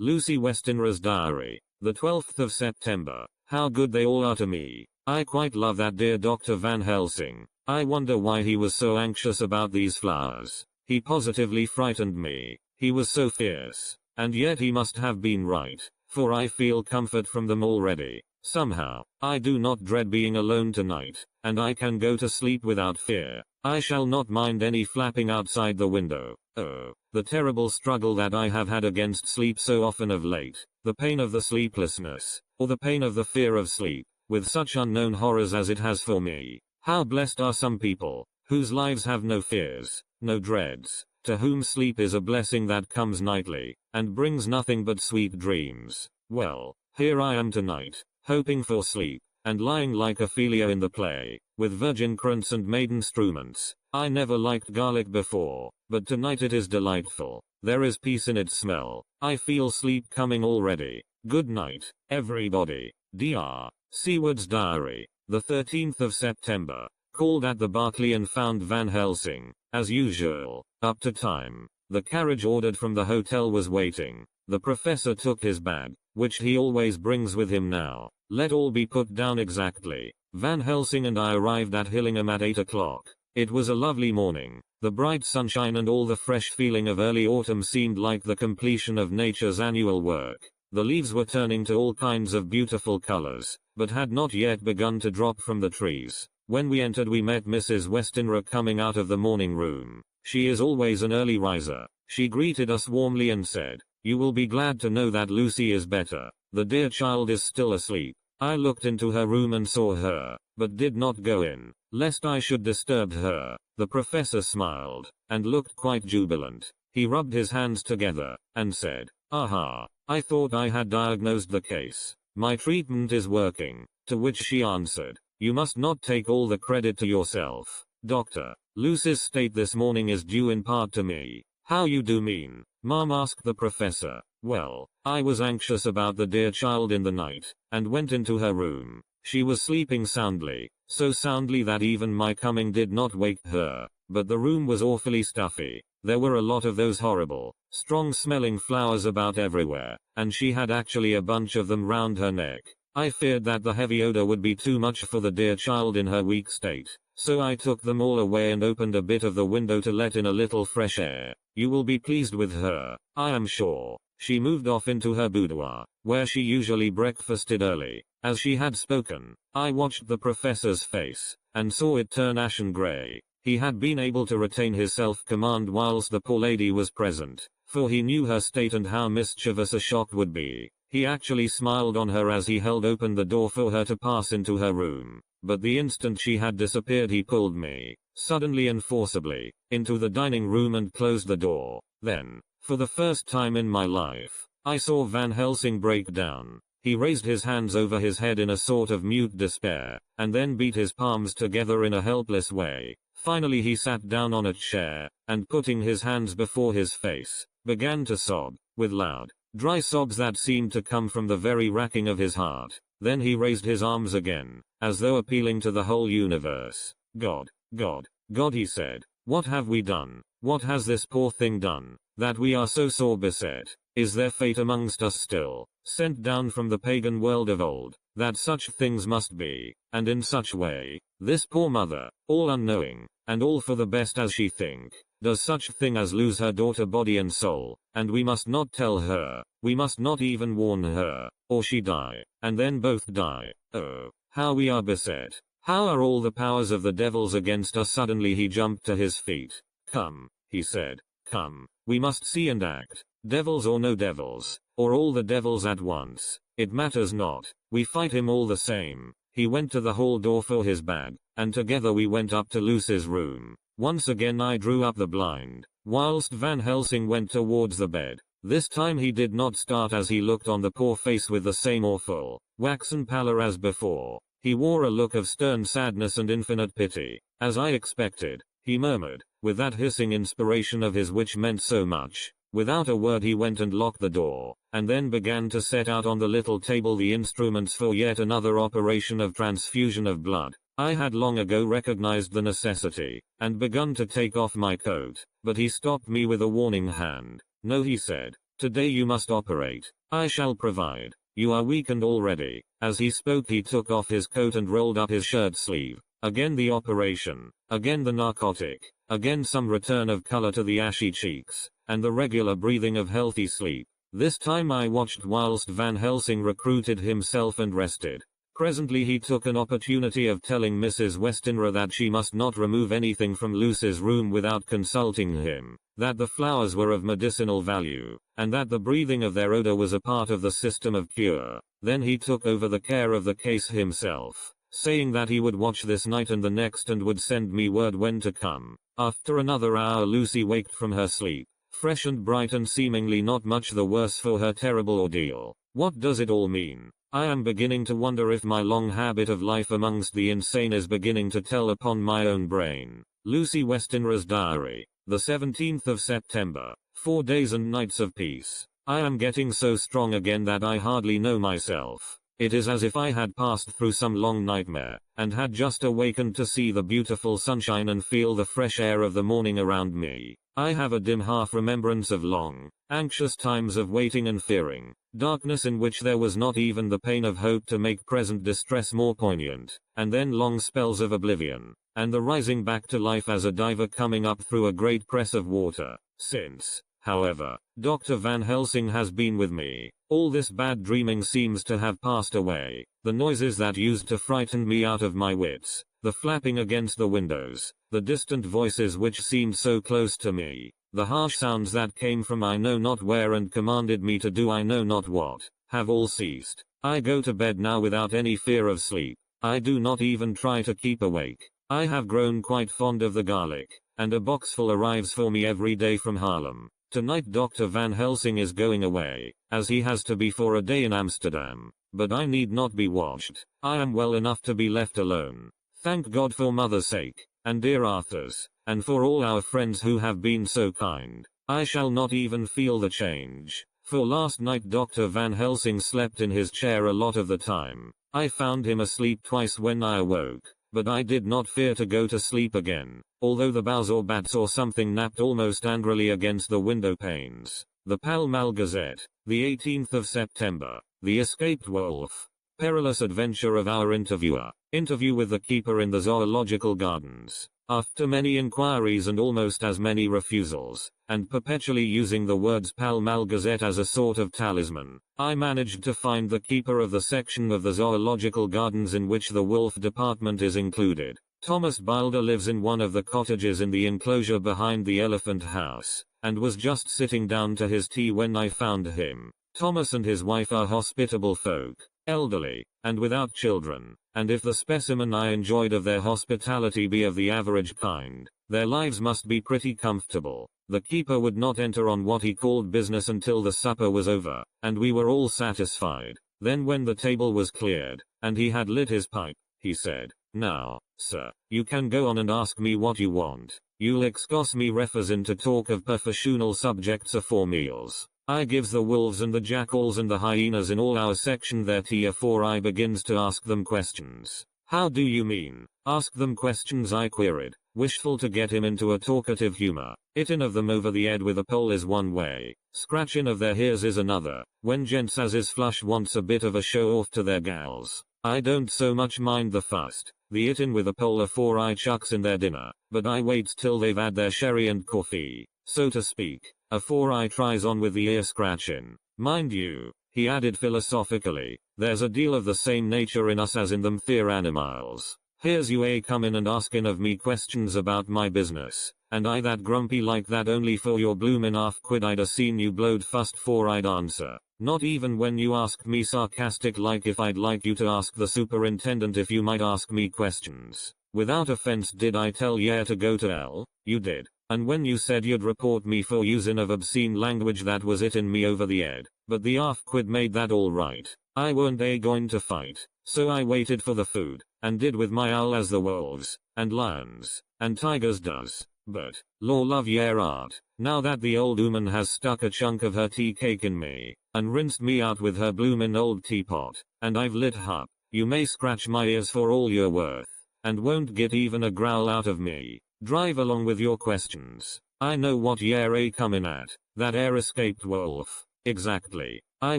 Lucy Westenra's diary. The 12th of September. How good they all are to me. I quite love that dear Dr. Van Helsing. I wonder why he was so anxious about these flowers. He positively frightened me. He was so fierce. And yet he must have been right, for I feel comfort from them already. Somehow, I do not dread being alone tonight, and I can go to sleep without fear. I shall not mind any flapping outside the window. Oh, the terrible struggle that I have had against sleep so often of late, the pain of the sleeplessness, or the pain of the fear of sleep, with such unknown horrors as it has for me. How blessed are some people, whose lives have no fears, no dreads, to whom sleep is a blessing that comes nightly, and brings nothing but sweet dreams. Well, here I am tonight, hoping for sleep, and lying like Ophelia in the play, with virgin crowns and maiden struments. I never liked garlic before, but tonight it is delightful. There is peace in its smell. I feel sleep coming already. Good night, everybody. Dr. Seward's diary. The 13th of September. Called at the Berkeley and found Van Helsing, as usual, up to time. The carriage ordered from the hotel was waiting. The professor took his bag, which he always brings with him now. Let all be put down exactly. Van Helsing and I arrived at Hillingham at 8 o'clock. It was a lovely morning. The bright sunshine and all the fresh feeling of early autumn seemed like the completion of nature's annual work. The leaves were turning to all kinds of beautiful colors, but had not yet begun to drop from the trees. When we entered we met Mrs. Westenra coming out of the morning room. She is always an early riser. She greeted us warmly and said, "You will be glad to know that Lucy is better. The dear child is still asleep." I looked into her room and saw her, but did not go in, lest I should disturb her. The professor smiled, and looked quite jubilant. He rubbed his hands together, and said, "Aha, I thought I had diagnosed the case. My treatment is working." To which she answered, "You must not take all the credit to yourself, Doctor. Lucy's state this morning is due in part to me." "How you do mean, Mom?" asked the professor. "Well, I was anxious about the dear child in the night, and went into her room. She was sleeping soundly, so soundly that even my coming did not wake her, but the room was awfully stuffy. There were a lot of those horrible, strong-smelling flowers about everywhere, and she had actually a bunch of them round her neck. I feared that the heavy odor would be too much for the dear child in her weak state, so I took them all away and opened a bit of the window to let in a little fresh air. You will be pleased with her, I am sure." She moved off into her boudoir, where she usually breakfasted early. As she had spoken, I watched the professor's face, and saw it turn ashen gray. He had been able to retain his self-command whilst the poor lady was present, for he knew her state and how mischievous a shock would be. He actually smiled on her as he held open the door for her to pass into her room. But the instant she had disappeared he pulled me, suddenly and forcibly, into the dining room and closed the door. Then, for the first time in my life, I saw Van Helsing break down. He raised his hands over his head in a sort of mute despair, and then beat his palms together in a helpless way. Finally he sat down on a chair, and putting his hands before his face, began to sob, with loud, dry sobs that seemed to come from the very racking of his heart. Then he raised his arms again, as though appealing to the whole universe. "God, God, God," he said, "what have we done? What has this poor thing done, that we are so sore beset? Is there fate amongst us still, sent down from the pagan world of old, that such things must be, and in such way? This poor mother, all unknowing, and all for the best as she think, does such thing as lose her daughter body and soul, and we must not tell her, we must not even warn her, or she die, and then both die. Oh, how we are beset. How are all the powers of the devils against us?" Suddenly he jumped to his feet. "Come," he said, "come, we must see and act. Devils or no devils, or all the devils at once, it matters not, we fight him all the same." He went to the hall door for his bag, and together we went up to Lucy's room. Once again I drew up the blind, whilst Van Helsing went towards the bed. This time he did not start as he looked on the poor face with the same awful, waxen pallor as before. He wore a look of stern sadness and infinite pity. "As I expected," he murmured, with that hissing inspiration of his which meant so much. Without a word he went and locked the door, and then began to set out on the little table the instruments for yet another operation of transfusion of blood. I had long ago recognized the necessity, and begun to take off my coat, but he stopped me with a warning hand. "No," he said, Today you must operate. I shall provide. You are weakened already. As he spoke he took off his coat and rolled up his shirt sleeve. Again the operation. Again the narcotic. Again some return of color to the ashy cheeks. And the regular breathing of healthy sleep. This time I watched whilst Van Helsing recruited himself and rested. Presently he took an opportunity of telling Mrs. Westenra that she must not remove anything from Lucy's room without consulting him, that the flowers were of medicinal value, and that the breathing of their odor was a part of the system of cure. Then he took over the care of the case himself, saying that he would watch this night and the next and would send me word when to come. After another hour Lucy waked from her sleep, fresh and bright and seemingly not much the worse for her terrible ordeal. What does it all mean? I am beginning to wonder if my long habit of life amongst the insane is beginning to tell upon my own brain. Lucy Westenra's diary. The 17th of September. 4 days and nights of peace. I am getting so strong again that I hardly know myself. It is as if I had passed through some long nightmare, and had just awakened to see the beautiful sunshine and feel the fresh air of the morning around me. I have a dim half-remembrance of long, anxious times of waiting and fearing, darkness in which there was not even the pain of hope to make present distress more poignant, and then long spells of oblivion, and the rising back to life as a diver coming up through a great press of water. Since, however, Dr. Van Helsing has been with me, all this bad dreaming seems to have passed away. The noises that used to frighten me out of my wits, the flapping against the windows, the distant voices which seemed so close to me, the harsh sounds that came from I know not where and commanded me to do I know not what, have all ceased. I go to bed now without any fear of sleep. I do not even try to keep awake. I have grown quite fond of the garlic, and a boxful arrives for me every day from Haarlem. Tonight Dr. Van Helsing is going away, as he has to be for a day in Amsterdam, but I need not be watched. I am well enough to be left alone. Thank God for mother's sake, and dear Arthur's, and for all our friends who have been so kind. I shall not even feel the change, for last night Dr. Van Helsing slept in his chair a lot of the time. I found him asleep twice when I awoke, but I did not fear to go to sleep again, although the boughs or bats or something napped almost angrily against the window panes. The Pall Mall Gazette, the 18th of September. The Escaped Wolf. Perilous adventure of our interviewer. Interview with the keeper in the zoological gardens. After many inquiries and almost as many refusals, and perpetually using the words Pall Mall Gazette as a sort of talisman, I managed to find the keeper of the section of the zoological gardens in which the wolf department is included. Thomas Bilder lives in one of the cottages in the enclosure behind the elephant house, and was just sitting down to his tea when I found him. Thomas and his wife are hospitable folk, elderly, and without children, and if the specimen I enjoyed of their hospitality be of the average kind, their lives must be pretty comfortable. The keeper would not enter on what he called business until the supper was over, and we were all satisfied. Then when the table was cleared, and he had lit his pipe, he said, "Now, sir, you can go on and ask me what you want. You'll excuse me refers in to talk of professional subjects afore meals. I gives the wolves and the jackals and the hyenas in all our section their tea afore I begins to ask them questions." "How do you mean, ask them questions?" I queried, wishful to get him into a talkative humor. "Hittin' of them over the 'ead with a pole is one way, scratchin' of their ears is another, when gents as is flush wants a bit of a show off to their gals. I don't so much mind the fust, the hittin' with a pole afore I chucks in their dinner, but I waits till they've had their sherry and coffee, so to speak, afore I tries on with the ear scratchin'. Mind you," he added philosophically, "there's a deal of the same nature in us as in them theer animals. Here's you a comin' and askin' of me questions about my business, and I that grumpy like that only for your bloomin' half-quid I'd a seen you blowed fust 'fore I'd answer. Not even when you asked me sarcastic like if I'd like you to ask the superintendent if you might ask me questions. Without offense did I tell ye to go to hell? You did. And when you said you'd report me for usin' of obscene language that was hittin' me over the 'ead, but the half-quid made that all right. I weren't going to fight, so I waited for the food, and did with my owl as the wolves, and lions, and tigers does. But, law love yer art, now that the old ooman has stuck a chunk of her tea cake in me, and rinsed me out with her bloomin' old teapot, and I've lit hup, you may scratch my ears for all you're worth, and won't get even a growl out of me. Drive along with your questions. I know what yer a comin' at, that 'ere escaped wolf. Exactly. I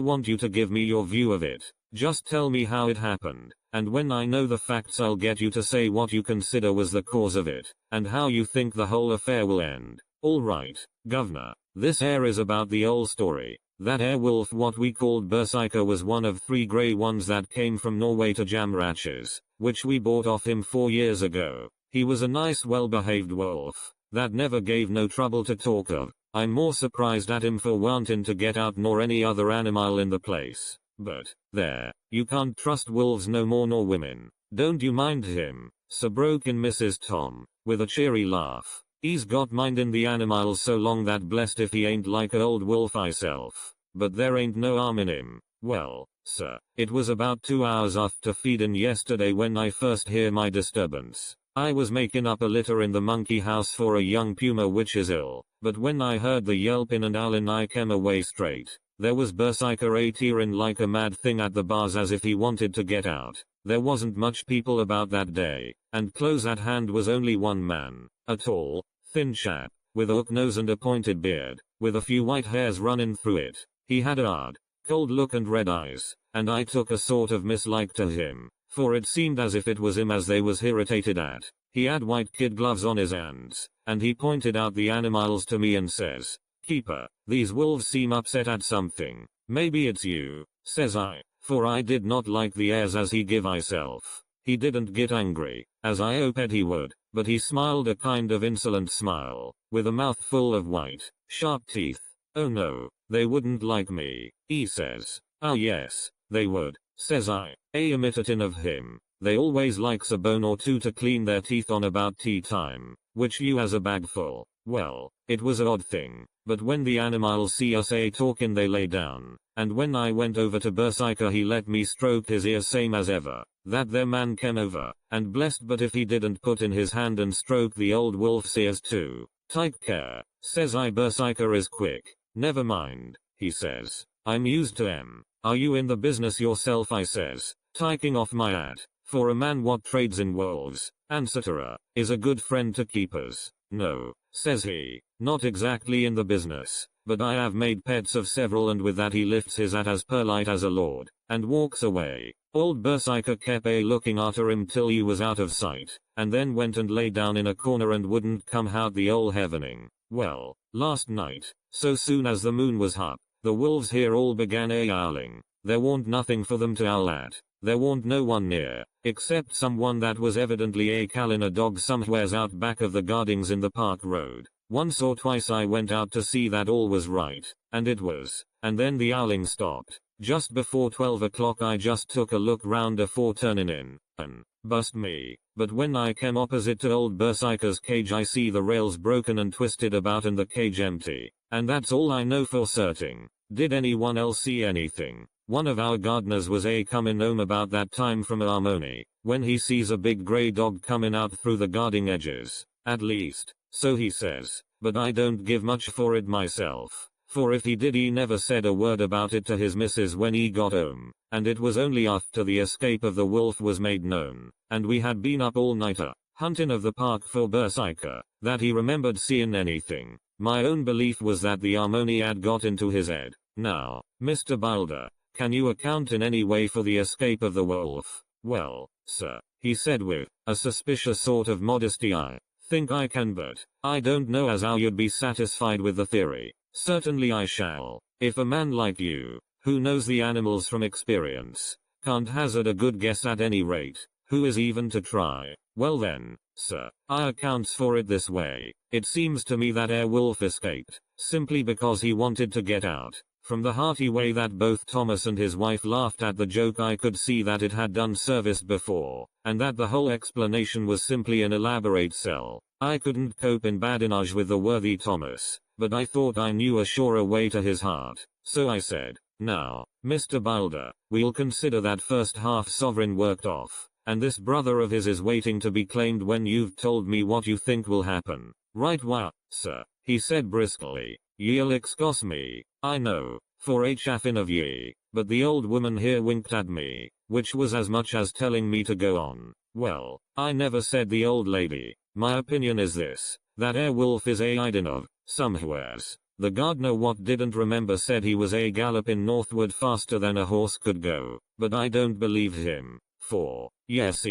want you to give me your view of it. Just tell me how it happened, and when I know the facts I'll get you to say what you consider was the cause of it, and how you think the whole affair will end. Alright, governor. This here is about the old story. That wolf what we called Berserker was one of 3 grey ones that came from Norway to Jamratches, which we bought off him 4 years ago. He was a nice well-behaved wolf, that never gave no trouble to talk of. I'm more surprised at him for wanting to get out nor any other animal in the place. But, there, you can't trust wolves no more nor women. Don't you mind him, so broke in Mrs. Tom, with a cheery laugh. He's got mindin' the animals so long that blessed if he ain't like a old wolf myself. But there ain't no harm in him. Well, sir, it was about 2 hours after feedin' yesterday when I first hear my disturbance. I was making up a litter in the monkey house for a young puma which is ill, but when I heard the yelpin' and howlin' I came away straight. There was Berserker a tearin' like a mad thing at the bars as if he wanted to get out. There wasn't much people about that day, and close at hand was only one man, a tall, thin chap, with a hook nose and a pointed beard, with a few white hairs running through it. He had a hard, cold look and red eyes, and I took a sort of mislike to him, for it seemed as if it was him as they was irritated at. He had white kid gloves on his hands, and he pointed out the animals to me and says, "Keeper, these wolves seem upset at something. Maybe it's you," says I, for I did not like the airs as he give myself. He didn't get angry, as I hoped he would, but he smiled a kind of insolent smile, with a mouth full of white, sharp teeth. "Oh no, they wouldn't like me," he says. "Oh yes, they would," says I, imitating of him. "They always likes a bone or two to clean their teeth on about tea time, which you has a bag full." Well, it was a odd thing, but when the animals see us talking they lay down, and when I went over to Berserker he let me stroke his ear same as ever. That there man came over, and blessed but if he didn't put in his hand and stroke the old wolf's ears too. "Take care," says I. "Berserker is quick." "Never mind," he says. "I'm used to 'em. Are you in the business yourself?" I says, taking off my hat, for a man what trades in wolves, etc., is a good friend to keepers. "No," says he, "not exactly in the business, but I have made pets of several," and with that he lifts his hat as polite as a lord, and walks away. Old Berserker kept looking after him till he was out of sight, and then went and lay down in a corner and wouldn't come out the ole heavening. Well, last night, so soon as the moon was up, the wolves here all began howling. There warn't nothing for them to howl at. There warn't no one near, except someone that was evidently calling a dog somewheres out back of the gardings in the park road. Once or twice I went out to see that all was right, and it was, and then the howling stopped. Just before 12 o'clock I just took a look round afore turning in, and, bust me, but when I came opposite to old Berserker's cage I see the rails broken and twisted about and the cage empty. And that's all I know for certain. Did anyone else see anything? One of our gardeners was comin' home about that time from Harmony, when he sees a big grey dog comin' out through the guarding edges. At least, so he says, but I don't give much for it myself. For if he did he never said a word about it to his missus when he got home, and it was only after the escape of the wolf was made known, and we had been up all nighter, hunting of the park for Berserker, that he remembered seeing anything. My own belief was that the Harmony had got into his head. Now, Mr. Boulder, can you account in any way for the escape of the wolf? "Well, sir," he said with a suspicious sort of modesty, "I think I can, but I don't know as how you'd be satisfied with the theory." "Certainly I shall. If a man like you, who knows the animals from experience, can't hazard a good guess at any rate, who is even to try? Well then, sir, I accounts for it this way. It seems to me that wolf escaped, simply because he wanted to get out." From the hearty way that both Thomas and his wife laughed at the joke I could see that it had done service before, and that the whole explanation was simply an elaborate sell. I couldn't cope in badinage with the worthy Thomas, but I thought I knew a surer way to his heart, so I said, "Now, Mr. Boulder, we'll consider that first half sovereign worked off, and this brother of his is waiting to be claimed when you've told me what you think will happen." "Right wha, sir," he said briskly. "Ye'll excuse me, I know, for a chaffin' of ye, but the old woman here winked at me, which was as much as telling me to go on." "Well, I never said the old lady. My opinion is this, that wolf is hiding of, somewheres. The gardener what didn't remember said he was a galloping northward faster than a horse could go, but I don't believe him. 4. Yes,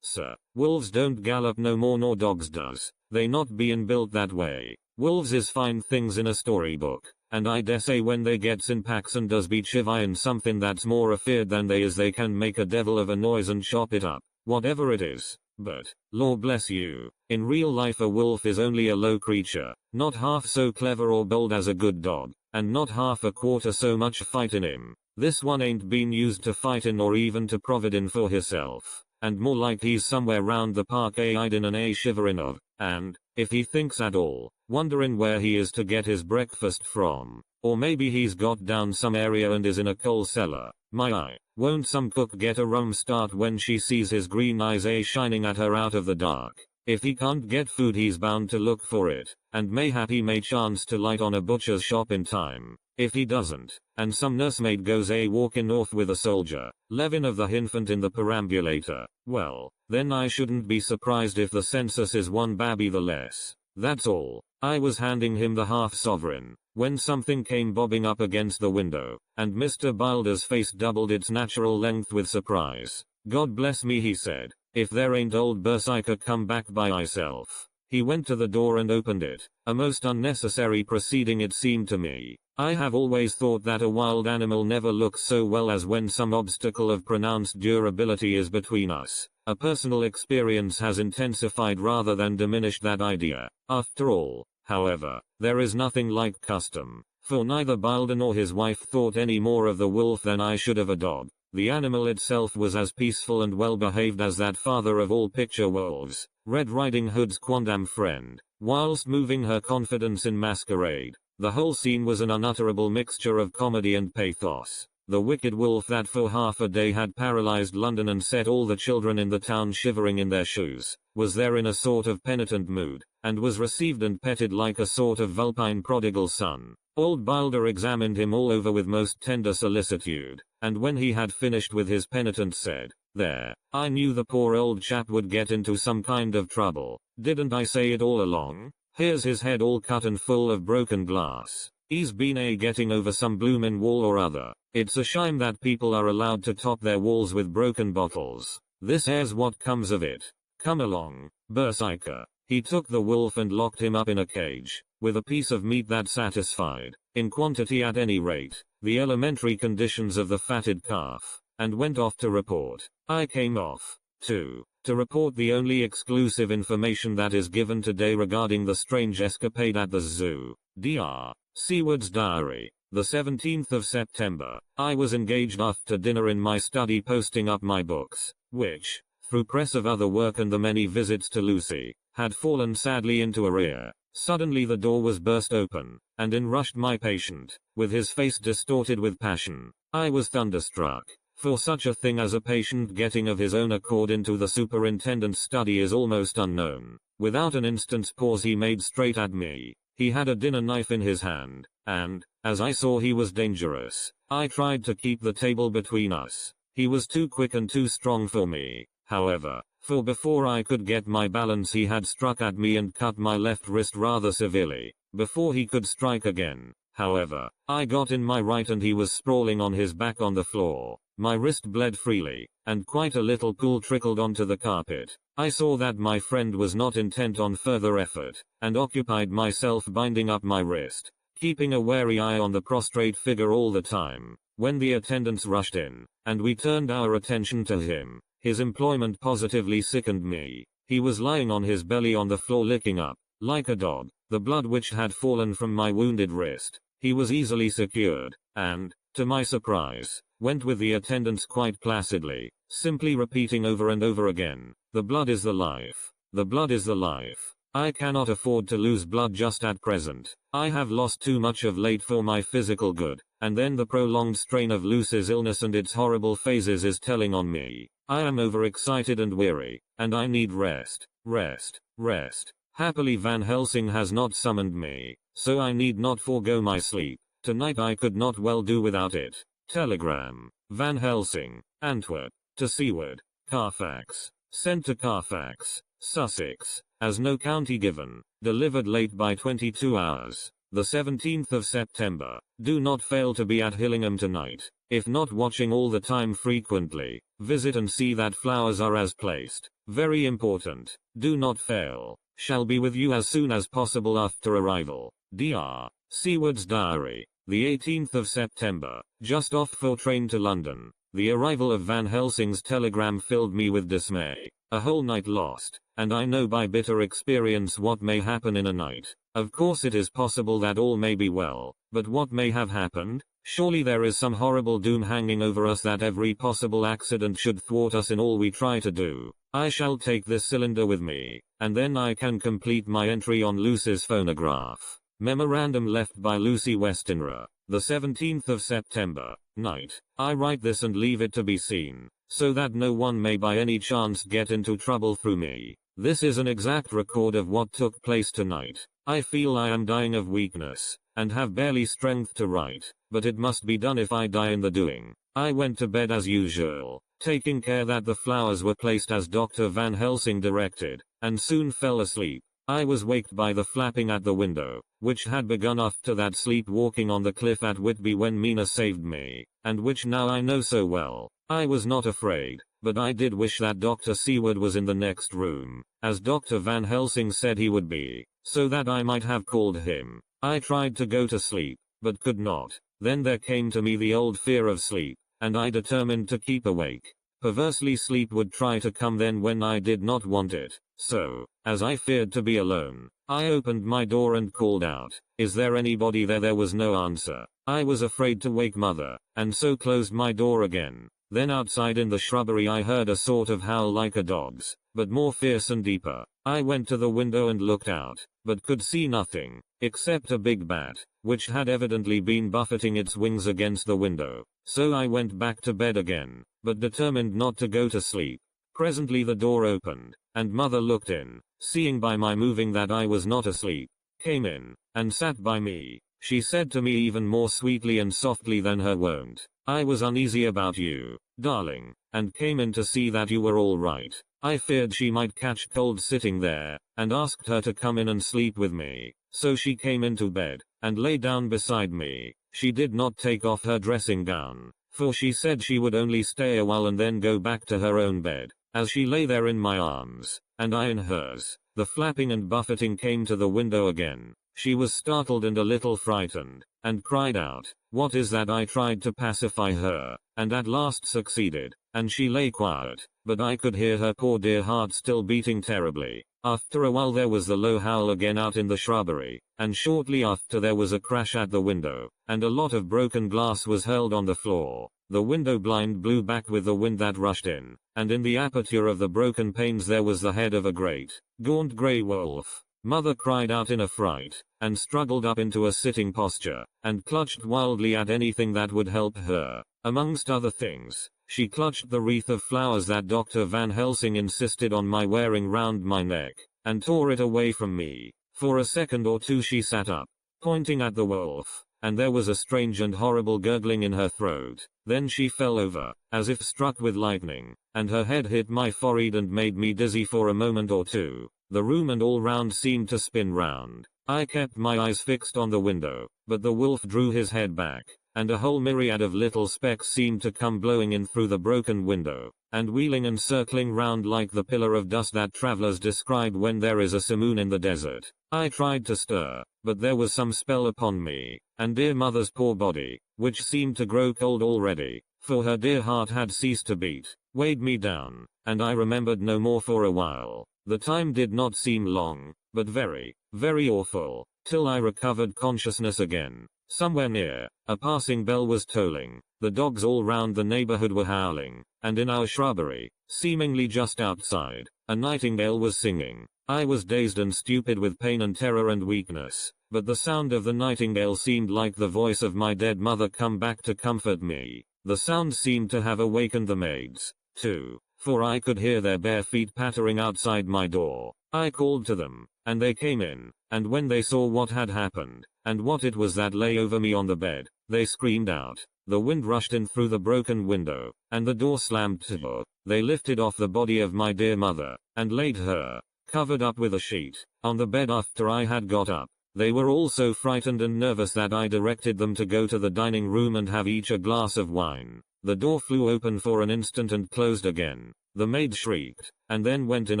sir. Wolves don't gallop no more nor dogs does. They not bein' built that way. Wolves is fine things in a storybook, and I dessay when they gets in packs and does be chivying something that's more afeard than they is they can make a devil of a noise and chop it up, whatever it is. But, Lord bless you, in real life a wolf is only a low creature, not half so clever or bold as a good dog, and not half a quarter so much fight in him. This one ain't been used to fightin' or even to providin' for hisself, and more like he's somewhere round the park a hidin' and a shiverin' of, and, if he thinks at all, wonderin' where he is to get his breakfast from, or maybe he's got down some area and is in a coal cellar. My eye, won't some cook get a rum start when she sees his green eyes a shining at her out of the dark? If he can't get food he's bound to look for it, and mayhap he may chance to light on a butcher's shop in time. If he doesn't, and some nursemaid goes a walking off with a soldier, Levin of the infant in the perambulator, well, then I shouldn't be surprised if the census is one babby the less. That's all. I was handing him the half-sovereign, when something came bobbing up against the window, and Mr. Bilder's face doubled its natural length with surprise. God bless me, he said, if there ain't old Berserker come back by myself. He went to the door and opened it, a most unnecessary proceeding it seemed to me. I have always thought that a wild animal never looks so well as when some obstacle of pronounced durability is between us. A personal experience has intensified rather than diminished that idea. After all, however, there is nothing like custom, for neither Bilder nor his wife thought any more of the wolf than I should of a dog. The animal itself was as peaceful and well behaved as that father of all picture wolves, Red Riding Hood's quondam friend, whilst moving her confidence in masquerade. The whole scene was an unutterable mixture of comedy and pathos. The wicked wolf that for half a day had paralyzed London and set all the children in the town shivering in their shoes, was there in a sort of penitent mood, and was received and petted like a sort of vulpine prodigal son. Old Bilder examined him all over with most tender solicitude, and when he had finished with his penitent said, "There, I knew the poor old chap would get into some kind of trouble. Didn't I say it all along? Here's his head all cut and full of broken glass. He's been getting over some bloomin' wall or other. It's a shame that people are allowed to top their walls with broken bottles. This here's what comes of it. Come along, Berserker." He took the wolf and locked him up in a cage, with a piece of meat that satisfied, in quantity at any rate, the elementary conditions of the fatted calf, and went off to report. I came off, too, to report the only exclusive information that is given today regarding the strange escapade at the zoo. Dr. Seward's diary. The 17th of September, I was engaged after dinner in my study posting up my books, which, through press of other work and the many visits to Lucy, had fallen sadly into arrear. Suddenly the door was burst open, and in rushed my patient, with his face distorted with passion. I was thunderstruck, for such a thing as a patient getting of his own accord into the superintendent's study is almost unknown. Without an instant's pause he made straight at me. He had a dinner knife in his hand, and, as I saw he was dangerous, I tried to keep the table between us. He was too quick and too strong for me, however, for before I could get my balance he had struck at me and cut my left wrist rather severely. Before he could strike again, however, I got in my right and he was sprawling on his back on the floor. My wrist bled freely, and quite a little pool trickled onto the carpet. I saw that my friend was not intent on further effort, and occupied myself binding up my wrist, keeping a wary eye on the prostrate figure all the time. When the attendants rushed in, and we turned our attention to him, his employment positively sickened me. He was lying on his belly on the floor licking up, like a dog, the blood which had fallen from my wounded wrist. He was easily secured, and, to my surprise, went with the attendants quite placidly, simply repeating over and over again, "The blood is the life. The blood is the life. I cannot afford to lose blood just at present. I have lost too much of late for my physical good." And then the prolonged strain of Lucy's illness and its horrible phases is telling on me. I am overexcited and weary, and I need rest, rest, rest. Happily Van Helsing has not summoned me, so I need not forego my sleep. Tonight I could not well do without it. Telegram. Van Helsing, Antwerp, to Seward, Carfax. Sent to Carfax, Sussex, as no county given. Delivered late by 22 hours. the 17th of September. Do not fail to be at Hillingham tonight. If not watching all the time frequently, visit and see that flowers are as placed. Very important. Do not fail. Shall be with you as soon as possible after arrival. Dr. Seward's diary. The 18th of September. Just off for train to London. The arrival of Van Helsing's telegram filled me with dismay. A whole night lost, and I know by bitter experience what may happen in a night. Of course it is possible that all may be well, but what may have happened? Surely there is some horrible doom hanging over us that every possible accident should thwart us in all we try to do. I shall take this cylinder with me, and then I can complete my entry on Lucy's phonograph. Memorandum left by Lucy Westenra, the 17th of September, night. I write this and leave it to be seen, so that no one may by any chance get into trouble through me. This is an exact record of what took place tonight. I feel I am dying of weakness, and have barely strength to write, but it must be done if I die in the doing. I went to bed as usual, taking care that the flowers were placed as Dr. Van Helsing directed, and soon fell asleep. I was waked by the flapping at the window, which had begun after that sleepwalking on the cliff at Whitby when Mina saved me, and which now I know so well. I was not afraid, but I did wish that Dr. Seward was in the next room, as Dr. Van Helsing said he would be, so that I might have called him. I tried to go to sleep, but could not. Then there came to me the old fear of sleep, and I determined to keep awake. Perversely sleep would try to come then when I did not want it. So, as I feared to be alone, I opened my door and called out, "Is there anybody there?" There was no answer. I was afraid to wake mother, and so closed my door again. Then outside in the shrubbery I heard a sort of howl like a dog's, but more fierce and deeper. I went to the window and looked out, but could see nothing, except a big bat, which had evidently been buffeting its wings against the window. So I went back to bed again, but determined not to go to sleep. Presently the door opened, and mother looked in, seeing by my moving that I was not asleep, came in, and sat by me. She said to me even more sweetly and softly than her wont, "I was uneasy about you, darling, and came in to see that you were all right. I feared she might catch cold sitting there, and asked her to come in and sleep with me. So she came into bed, and lay down beside me. She did not take off her dressing gown, for she said she would only stay a while and then go back to her own bed. As she lay there in my arms, and I in hers, the flapping and buffeting came to the window again. She was startled and a little frightened, and cried out, 'What is that?' I tried to pacify her, and at last succeeded, and she lay quiet, but I could hear her poor dear heart still beating terribly. After a while there was the low howl again out in the shrubbery, and shortly after there was a crash at the window, and a lot of broken glass was hurled on the floor. The window blind blew back with the wind that rushed in, and in the aperture of the broken panes there was the head of a great, gaunt grey wolf. Mother cried out in a fright, and struggled up into a sitting posture, and clutched wildly at anything that would help her. Amongst other things, she clutched the wreath of flowers that Dr. Van Helsing insisted on my wearing round my neck, and tore it away from me. For a second or two she sat up, pointing at the wolf, and there was a strange and horrible gurgling in her throat. Then she fell over, as if struck with lightning, and her head hit my forehead and made me dizzy for a moment or two. The room and all round seemed to spin round. I kept my eyes fixed on the window, but the wolf drew his head back, and a whole myriad of little specks seemed to come blowing in through the broken window, and wheeling and circling round like the pillar of dust that travelers describe when there is a simoon in the desert. I tried to stir, but there was some spell upon me, and dear mother's poor body, which seemed to grow cold already, for her dear heart had ceased to beat, weighed me down, and I remembered no more for a while. The time did not seem long, but very, very awful, till I recovered consciousness again. Somewhere near, a passing bell was tolling, the dogs all round the neighborhood were howling, and in our shrubbery, seemingly just outside, a nightingale was singing. I was dazed and stupid with pain and terror and weakness, but the sound of the nightingale seemed like the voice of my dead mother come back to comfort me. The sound seemed to have awakened the maids, too, for I could hear their bare feet pattering outside my door. I called to them, and they came in, and when they saw what had happened, and what it was that lay over me on the bed, they screamed out. The wind rushed in through the broken window, and the door slammed to. They lifted off the body of my dear mother, and laid her, covered up with a sheet, on the bed after I had got up. They were all so frightened and nervous that I directed them to go to the dining room and have each a glass of wine. The door flew open for an instant and closed again. The maid shrieked, and then went in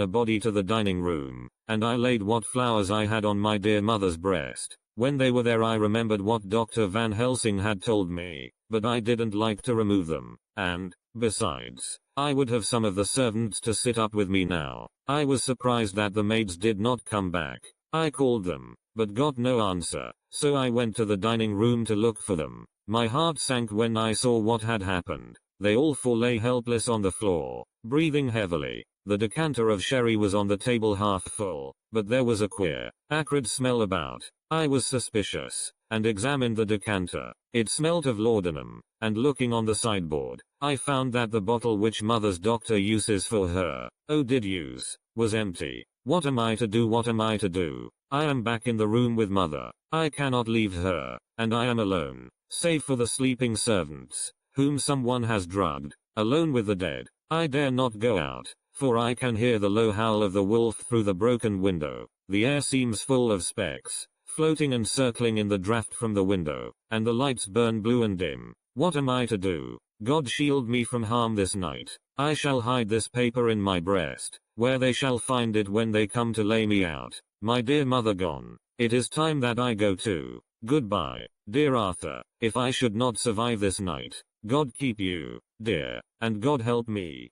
a body to the dining room, and I laid what flowers I had on my dear mother's breast. When they were there I remembered what Dr. Van Helsing had told me, but I didn't like to remove them, and, besides, I would have some of the servants to sit up with me now. I was surprised that the maids did not come back. I called them, but got no answer, so I went to the dining room to look for them. My heart sank when I saw what had happened. They all four lay helpless on the floor, breathing heavily. The decanter of sherry was on the table half full, but there was a queer, acrid smell about. I was suspicious, and examined the decanter. It smelt of laudanum, and looking on the sideboard, I found that the bottle which mother's doctor uses for her, did use, was empty. What am I to do? What am I to do? I am back in the room with mother. I cannot leave her, and I am alone, save for the sleeping servants, whom someone has drugged, alone with the dead. I dare not go out, for I can hear the low howl of the wolf through the broken window. The air seems full of specks, floating and circling in the draft from the window, and the lights burn blue and dim. What am I to do? God shield me from harm this night. I shall hide this paper in my breast, where they shall find it when they come to lay me out. My dear mother gone. It is time that I go too. Goodbye, dear Arthur. If I should not survive this night, God keep you, dear, and God help me.